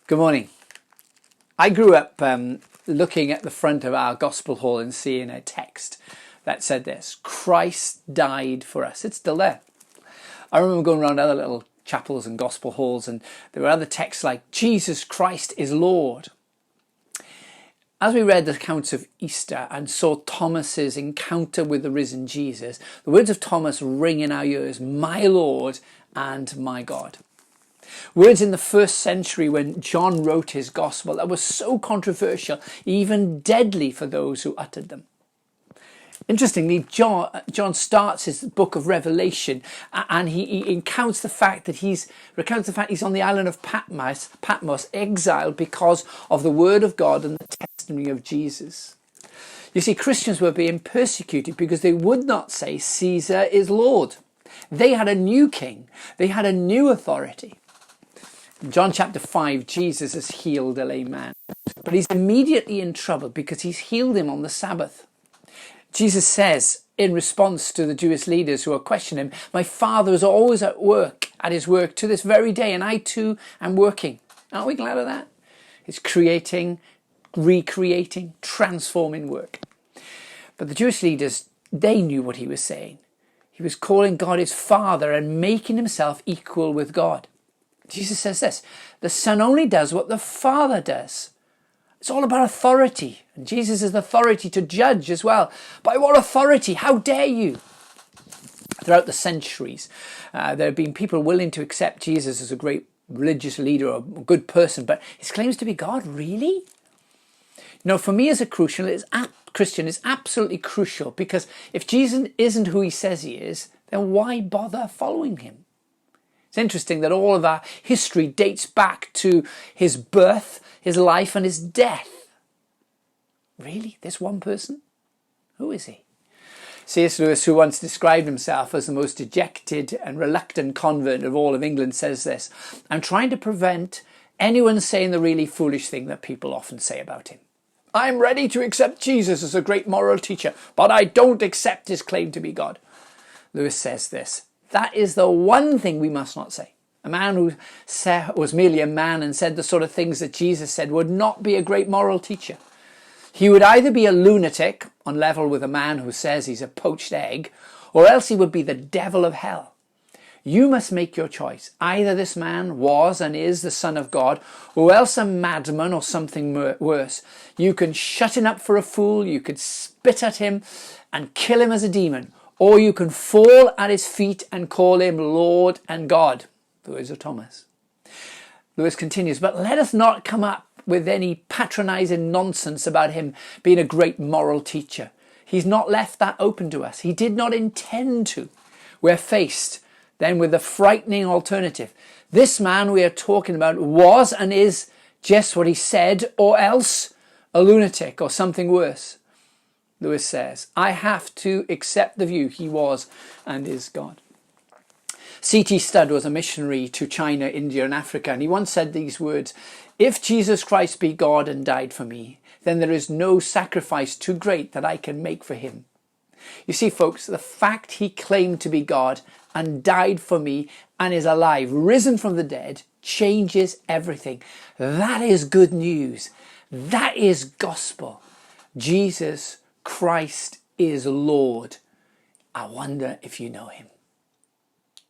Good morning. I grew up looking at the front of our gospel hall and seeing a text that said this: Christ died for us. It's still there. I remember going around other little chapels and gospel halls, and there were other texts like Jesus Christ is Lord. As we read the accounts of Easter and saw Thomas's encounter with the risen Jesus, the words of Thomas ring in our ears: my Lord and my God. Words in the first century when John wrote his gospel that were so controversial, even deadly for those who uttered them. Interestingly, John starts his book of Revelation and he recounts the fact that he's on the island of Patmos, exiled because of the word of God and the testimony of Jesus. You see, Christians were being persecuted because they would not say Caesar is Lord. They had a new king. They had a new authority. In John chapter 5, Jesus has healed a lame man, but he's immediately in trouble because he's healed him on the Sabbath. Jesus says, in response to the Jewish leaders who are questioning him, my Father is always at his work to this very day, and I too am working. Aren't we glad of that? It's creating, recreating, transforming work. But the Jewish leaders, they knew what he was saying. He was calling God his Father and making himself equal with God. Jesus says this: the Son only does what the Father does. It's all about authority. And Jesus is the authority to judge as well. By what authority? How dare you? Throughout the centuries, there have been people willing to accept Jesus as a great religious leader or a good person, but his claims to be God, really? For me as a Christian, it's absolutely crucial, because if Jesus isn't who he says he is, then why bother following him? It's interesting that all of our history dates back to his birth, his life and his death. Really? This one person? Who is he? C.S. Lewis, who once described himself as the most dejected and reluctant convert of all of England, says this: I'm trying to prevent anyone saying the really foolish thing that people often say about him. I'm ready to accept Jesus as a great moral teacher, but I don't accept his claim to be God. Lewis says this: that is the one thing we must not say. A man who was merely a man and said the sort of things that Jesus said would not be a great moral teacher. He would either be a lunatic, on level with a man who says he's a poached egg, or else he would be the devil of hell. You must make your choice. Either this man was and is the Son of God, or else a madman or something worse. You can shut him up for a fool, you could spit at him and kill him as a demon, or you can fall at his feet and call him Lord and God. The words of Thomas. Lewis continues, but let us not come up with any patronizing nonsense about him being a great moral teacher. He's not left that open to us. He did not intend to. We're faced then with the frightening alternative. This man we are talking about was and is just what he said, or else a lunatic or something worse. Lewis says, I have to accept the view he was and is God. C.T. Studd was a missionary to China, India and Africa, and he once said these words: if Jesus Christ be God and died for me, then there is no sacrifice too great that I can make for him. You see, folks, the fact he claimed to be God and died for me and is alive, risen from the dead, changes everything. That is good news. That is gospel. Jesus Christ is Lord. I wonder if you know him.